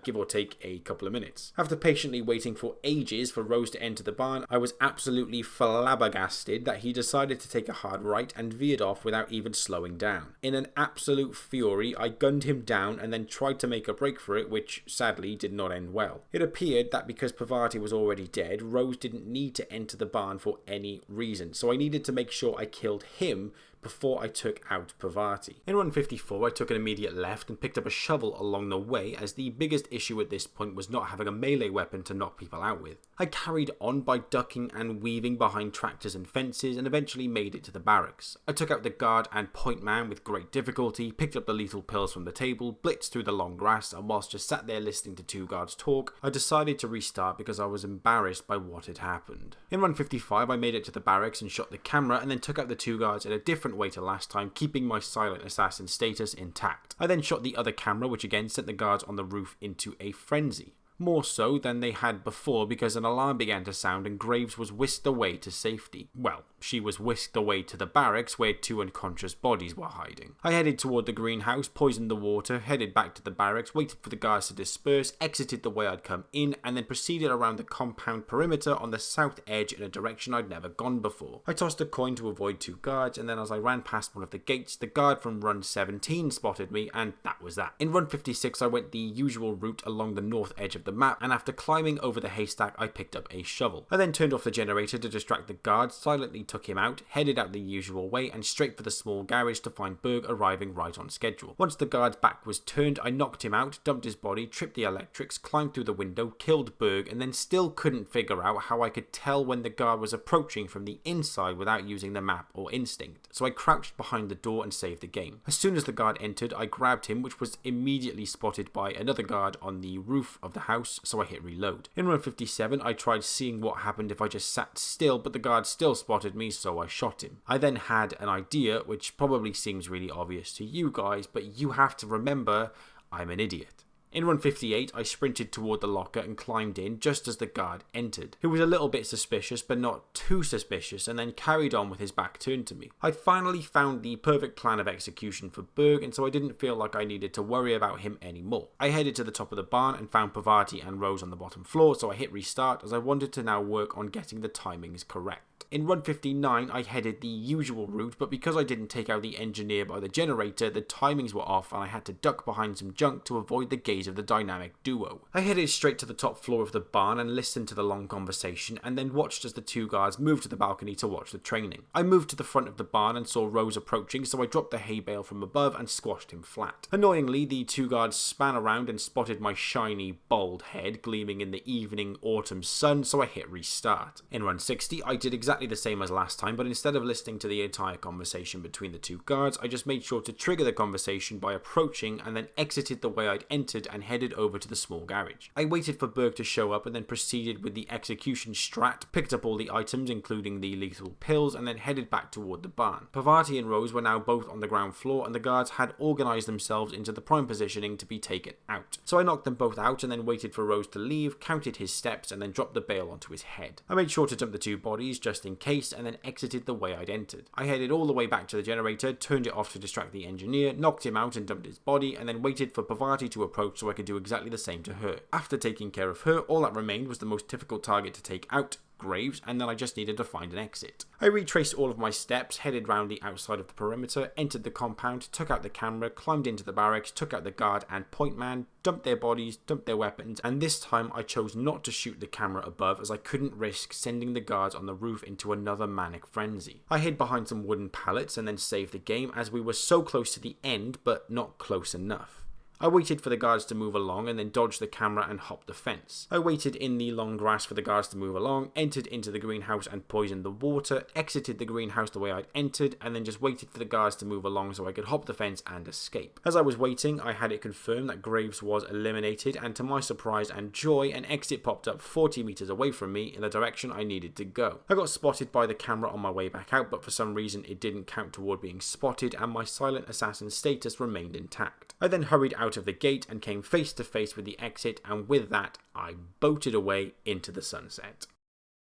Give or take a couple of minutes. After patiently waiting for ages for Rose to enter the barn, I was absolutely flabbergasted that he decided to take a hard right and veered off without even slowing down. In an absolute fury, I gunned him down and then tried to make a break for it, which sadly did not end well. It appeared that because Parvati was already dead, Rose didn't need to enter the barn for any reason, so I needed to make sure I killed him before I took out Parvati. In run 54, I took an immediate left and picked up a shovel along the way, as the biggest issue at this point was not having a melee weapon to knock people out with. I carried on by ducking and weaving behind tractors and fences and eventually made it to the barracks. I took out the guard and point man with great difficulty, picked up the lethal pills from the table, blitzed through the long grass, and whilst just sat there listening to two guards talk, I decided to restart because I was embarrassed by what had happened. In run 55, I made it to the barracks and shot the camera and then took out the two guards in a different way to last time, keeping my silent assassin status intact. I then shot the other camera, which again sent the guards on the roof into a frenzy. More so than they had before, because an alarm began to sound and Graves was whisked away to safety. Well, she was whisked away to the barracks where two unconscious bodies were hiding. I headed toward the greenhouse, poisoned the water, headed back to the barracks, waited for the guards to disperse, exited the way I'd come in, and then proceeded around the compound perimeter on the south edge in a direction I'd never gone before. I tossed a coin to avoid two guards, and then as I ran past one of the gates, the guard from run 17 spotted me, and that was that. In run 56, I went the usual route along the north edge of the map, and after climbing over the haystack, I picked up a shovel. I then turned off the generator to distract the guard, silently took him out, headed out the usual way, and straight for the small garage to find Berg arriving right on schedule. Once the guard's back was turned, I knocked him out, dumped his body, tripped the electrics, climbed through the window, killed Berg, and then still couldn't figure out how I could tell when the guard was approaching from the inside without using the map or instinct. So I crouched behind the door and saved the game. As soon as the guard entered, I grabbed him, which was immediately spotted by another guard on the roof of the house, so I hit reload. In run 57, I tried seeing what happened if I just sat still, but the guard still spotted me, so I shot him. I then had an idea, which probably seems really obvious to you guys, but you have to remember, I'm an idiot. In run 58, I sprinted toward the locker and climbed in just as the guard entered, who was a little bit suspicious but not too suspicious, and then carried on with his back turned to me. I'd finally found the perfect plan of execution for Berg, and so I didn't feel like I needed to worry about him anymore. I headed to the top of the barn and found Parvati and Rose on the bottom floor, so I hit restart as I wanted to now work on getting the timings correct. In run 59, I headed the usual route, but because I didn't take out the engineer by the generator, the timings were off and I had to duck behind some junk to avoid the gaze of the dynamic duo. I headed straight to the top floor of the barn and listened to the long conversation, and then watched as the two guards moved to the balcony to watch the training. I moved to the front of the barn and saw Rose approaching, so I dropped the hay bale from above and squashed him flat. Annoyingly, the two guards span around and spotted my shiny, bald head gleaming in the evening autumn sun, so I hit restart. In run 60, I did exactly the same as last time, but instead of listening to the entire conversation between the two guards, I just made sure to trigger the conversation by approaching and then exited the way I'd entered and headed over to the small garage. I waited for Berg to show up and then proceeded with the execution strat, picked up all the items including the lethal pills, and then headed back toward the barn. Parvati and Rose were now both on the ground floor and the guards had organised themselves into the prime positioning to be taken out. So I knocked them both out and then waited for Rose to leave, counted his steps, and then dropped the bale onto his head. I made sure to dump the two bodies just in case and then exited the way I'd entered. I headed all the way back to the generator, turned it off to distract the engineer, knocked him out and dumped his body, and then waited for Parvati to approach so I could do exactly the same to her. After taking care of her, all that remained was the most difficult target to take out, Graves, and then I just needed to find an exit. I retraced all of my steps, headed round the outside of the perimeter, entered the compound, took out the camera, climbed into the barracks, took out the guard and point man, dumped their bodies, dumped their weapons, and this time I chose not to shoot the camera above as I couldn't risk sending the guards on the roof into another manic frenzy. I hid behind some wooden pallets and then saved the game as we were so close to the end but not close enough. I waited for the guards to move along and then dodged the camera and hopped the fence. I waited in the long grass for the guards to move along, entered into the greenhouse and poisoned the water, exited the greenhouse the way I'd entered, and then just waited for the guards to move along so I could hop the fence and escape. As I was waiting, I had it confirmed that Graves was eliminated, and to my surprise and joy, an exit popped up 40 meters away from me in the direction I needed to go. I got spotted by the camera on my way back out, but for some reason it didn't count toward being spotted, and my silent assassin status remained intact. I then hurried out of the gate and came face to face with the exit, and with that I boated away into the sunset.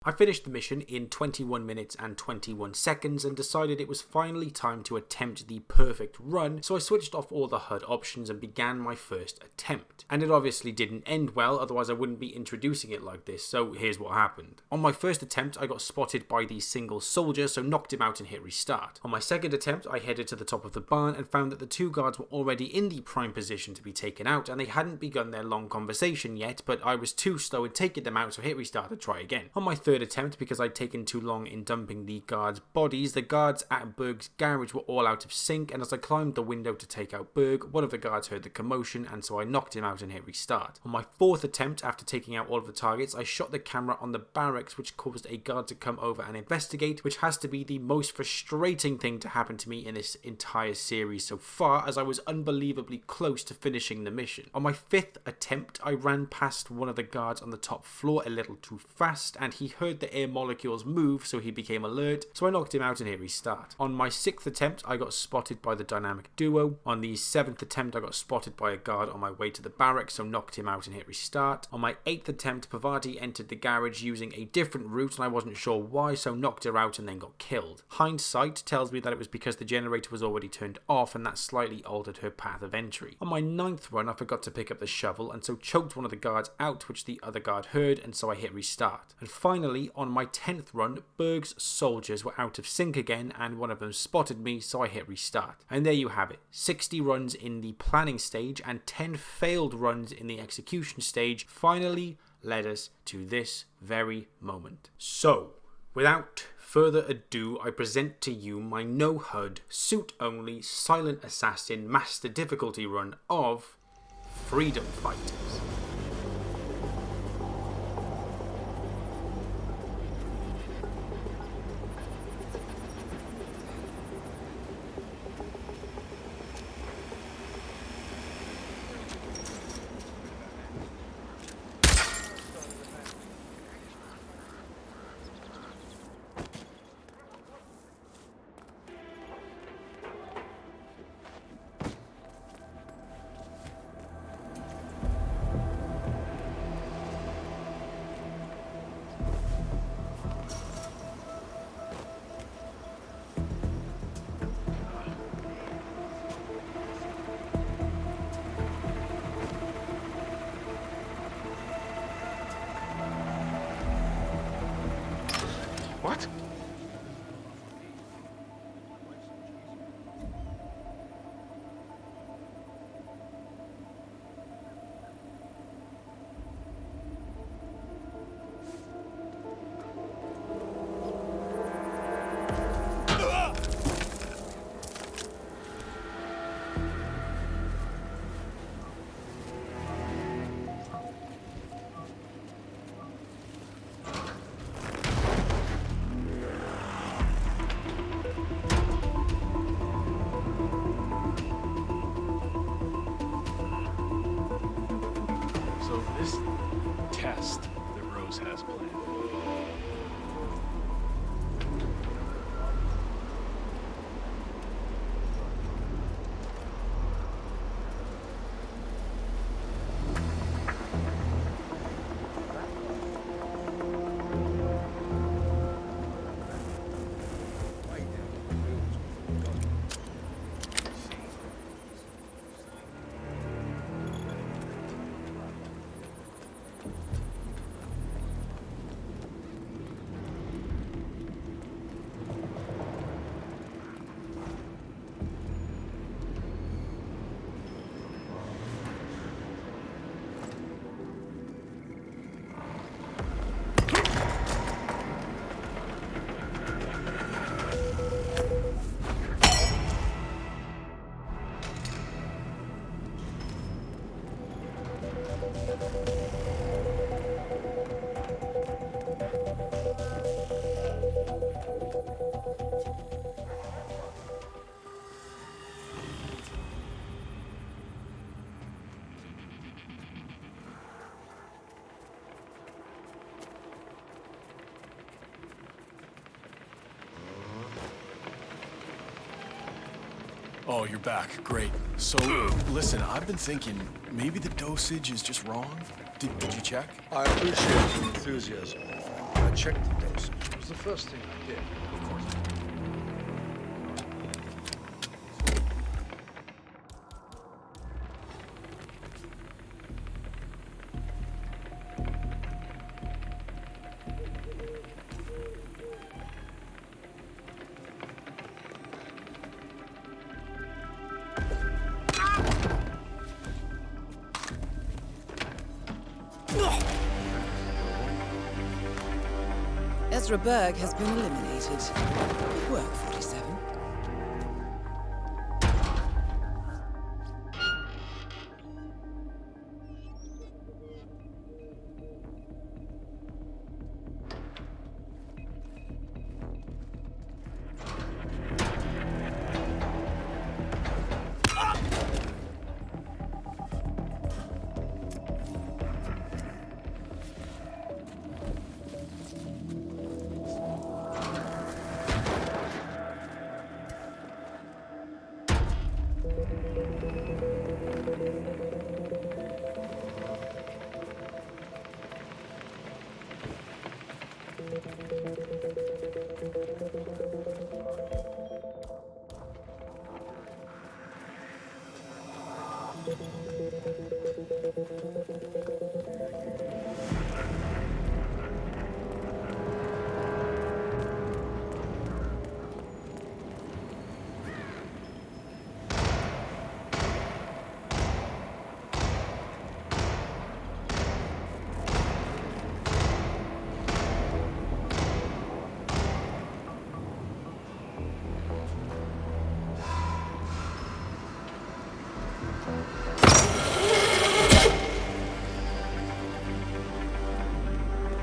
I finished the mission in 21 minutes and 21 seconds and decided it was finally time to attempt the perfect run, so I switched off all the HUD options and began my first attempt. And it obviously didn't end well, otherwise I wouldn't be introducing it like this, so here's what happened. On my first attempt I got spotted by the single soldier, so knocked him out and hit restart. On my second attempt I headed to the top of the barn and found that the two guards were already in the prime position to be taken out, and they hadn't begun their long conversation yet, but I was too slow in taking them out, so hit restart to try again. On my third third attempt, because I'd taken too long in dumping the guards' bodies, the guards at Berg's garage were all out of sync, and as I climbed the window to take out Berg, one of the guards heard the commotion, and so I knocked him out and hit restart. On my fourth attempt, after taking out all of the targets, I shot the camera on the barracks, which caused a guard to come over and investigate, which has to be the most frustrating thing to happen to me in this entire series so far, as I was unbelievably close to finishing the mission. On my fifth attempt, I ran past one of the guards on the top floor a little too fast, and he heard the air molecules move, so he became alert, so I knocked him out and hit restart. On my sixth attempt, I got spotted by the dynamic duo. On the seventh attempt, I got spotted by a guard on my way to the barracks, so knocked him out and hit restart. On my eighth attempt, Pavati entered the garage using a different route, and I wasn't sure why, so knocked her out and then got killed. Hindsight tells me that it was because the generator was already turned off, and that slightly altered her path of entry. On my ninth run, I forgot to pick up the shovel, and so choked one of the guards out, which the other guard heard, and so I hit restart. And finally, on my 10th run, Berg's soldiers were out of sync again, and one of them spotted me, so I hit restart. And there you have it, 60 runs in the planning stage and 10 failed runs in the execution stage finally led us to this very moment. So, without further ado, I present to you my no HUD, suit only, silent assassin master difficulty run of Freedom Fighters. What? This test that Rose has planned. Oh, you're back. Great. So, listen, I've been thinking maybe the dosage is just wrong. Did you check? I appreciate your enthusiasm. I checked the dosage. It was the first thing I did. Of course. Ezra Berg has been eliminated. Good work, 47.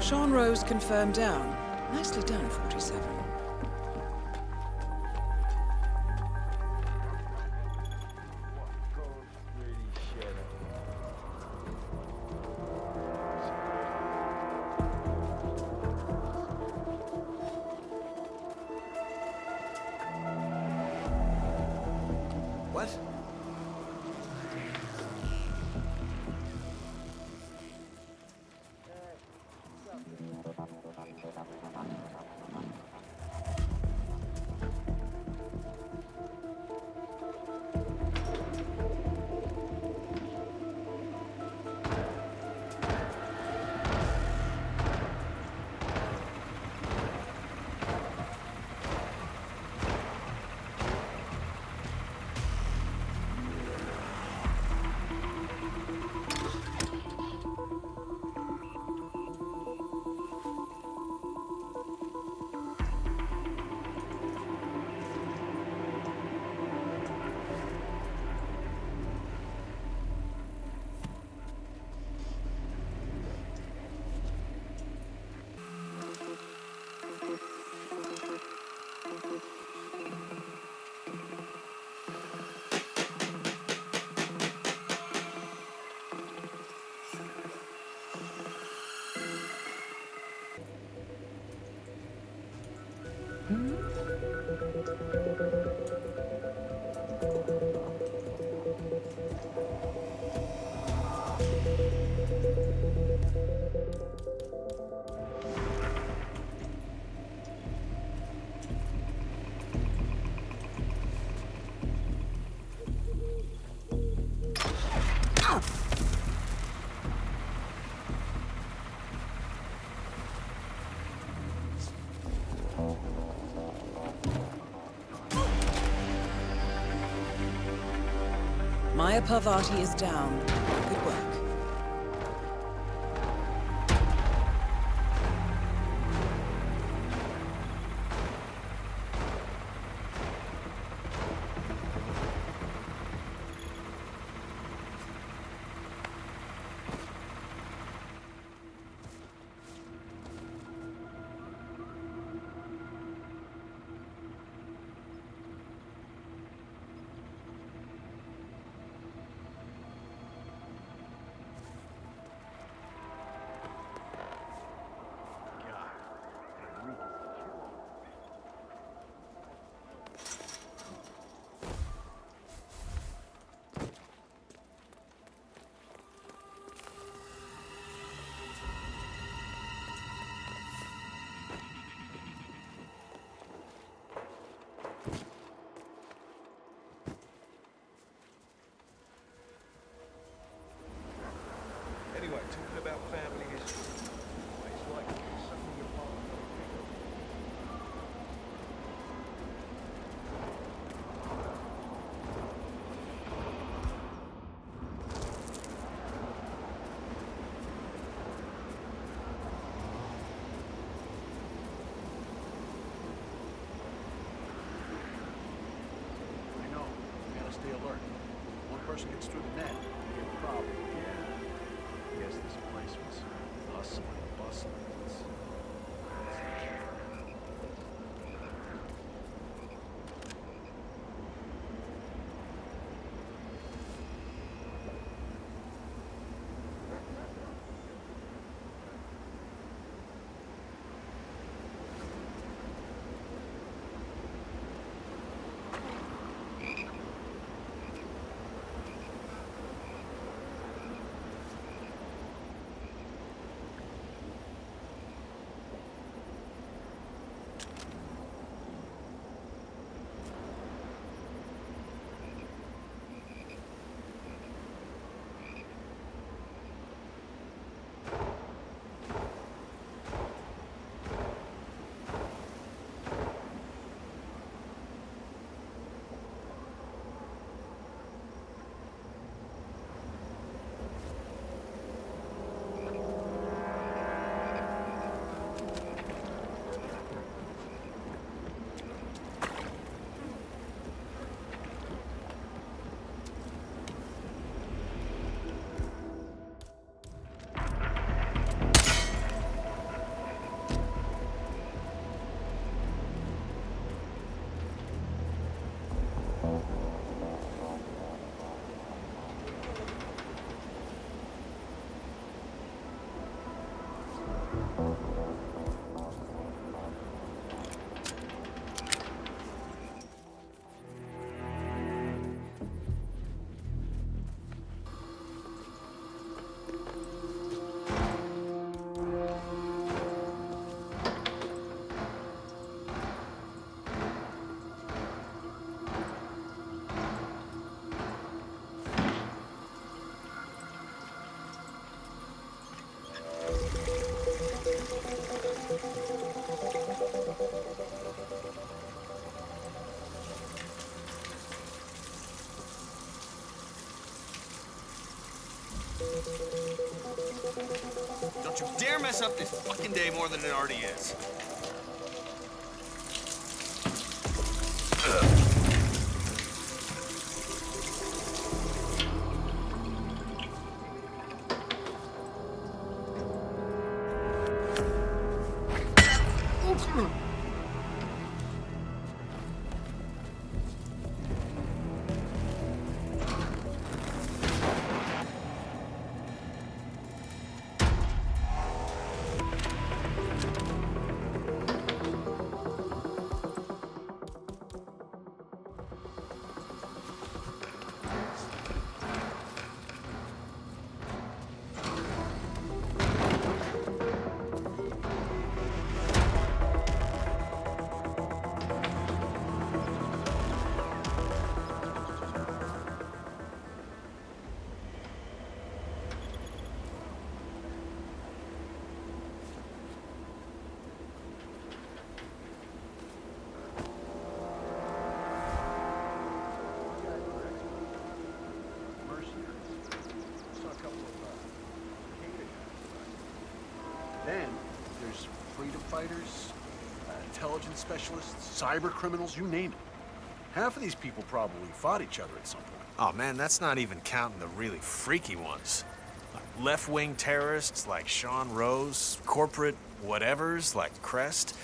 Sean Rose confirmed down. Nicely done, 47. What? Maya Parvati is down. Good work. mess up this fucking day more than it already is. Then there's freedom fighters, intelligence specialists, cyber criminals, you name it. Half of these people probably fought each other at some point. Oh man, that's not even counting the really freaky ones. Like left-wing terrorists like Sean Rose, corporate whatevers like Crest.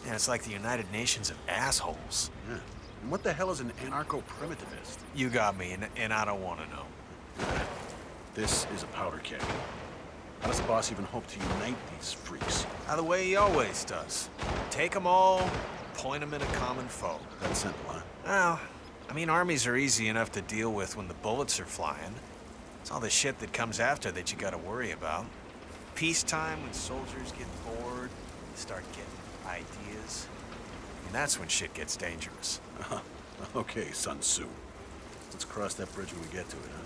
And it's like the United Nations of assholes. Yeah. And what the hell is an anarcho-primitivist? You got me, and I don't want to know. This is a powder keg. How does the boss even hope to unite these freaks? The way he always does. Take them all, point them at a common foe. That's simple, huh? Well, I mean, armies are easy enough to deal with when the bullets are flying. It's all the shit that comes after that you gotta worry about. Peacetime, when soldiers get bored, start getting ideas. And that's when shit gets dangerous. Okay, Sun Tzu. Let's cross that bridge when we get to it, huh?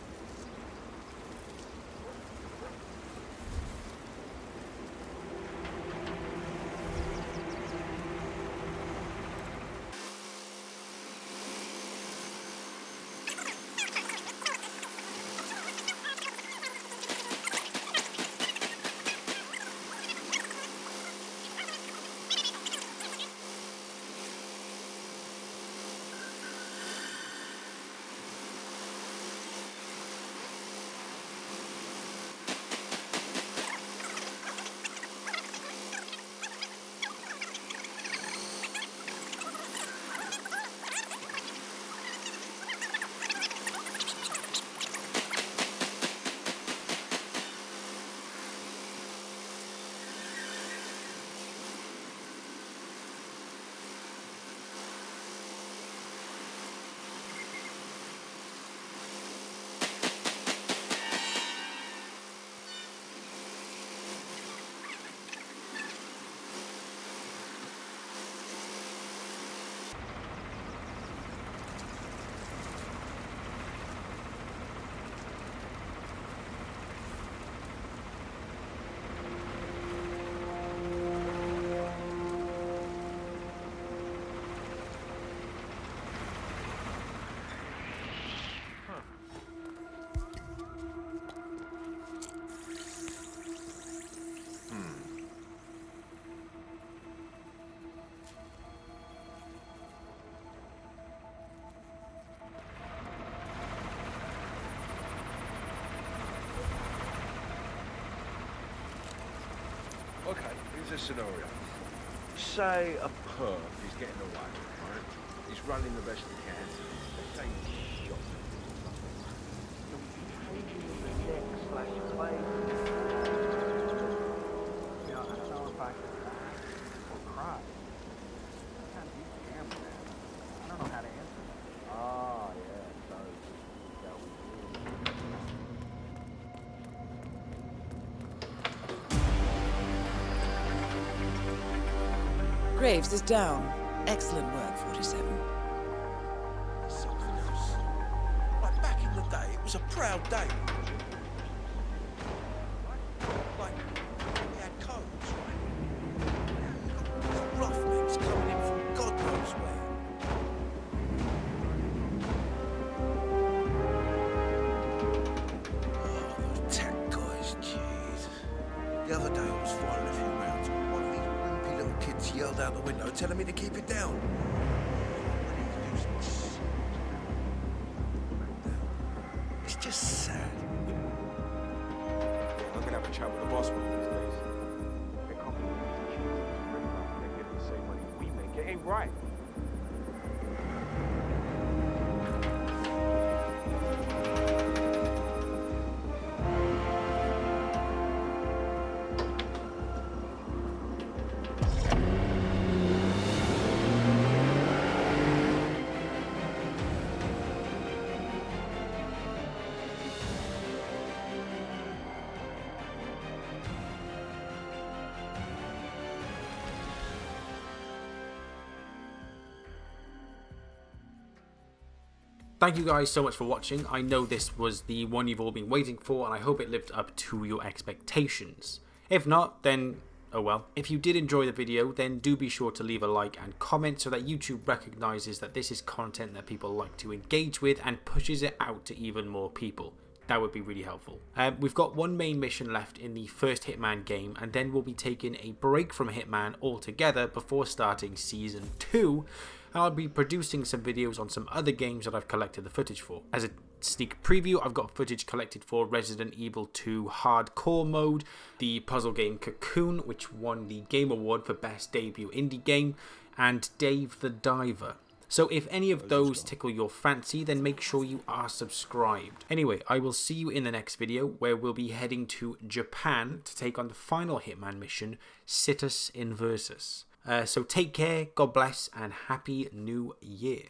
Okay, here's a scenario. Say a perp is getting away, right? He's running the best he can. Let's say he's shot. You know, I don't know if I should laugh or cry. Sometimes you can, man. I don't know how to answer that. Oh, yeah, so that was Graves is down. Excellent work, 47. Something else. Like back in the day, it was a proud day. Like, we had codes, right? Now you've got roughnecks coming in from God knows where. Oh, those tech guys, jeez. The other day I was kids yelled out the window telling me to keep it down. It's just sad. I'm gonna have a chat with the boss one of these days. The company they're getting the same money we make. It ain't right. Thank you guys so much for watching. I know this was the one you've all been waiting for, and I hope it lived up to your expectations. If not, then oh well. If you did enjoy the video, then do be sure to leave a like and comment so that YouTube recognizes that this is content that people like to engage with and pushes it out to even more people. That would be really helpful. We've got one main mission left in the first Hitman game, and then we'll be taking a break from Hitman altogether before starting Season 2. And I'll be producing some videos on some other games that I've collected the footage for. As a sneak preview, I've got footage collected for Resident Evil 2 Hardcore Mode, the puzzle game Cocoon, which won the Game Award for Best Debut Indie Game, and Dave the Diver. So if any of those tickle your fancy, then make sure you are subscribed. Anyway, I will see you in the next video, where we'll be heading to Japan to take on the final Hitman mission, Situs Inversus. So take care, God bless, and Happy New Year.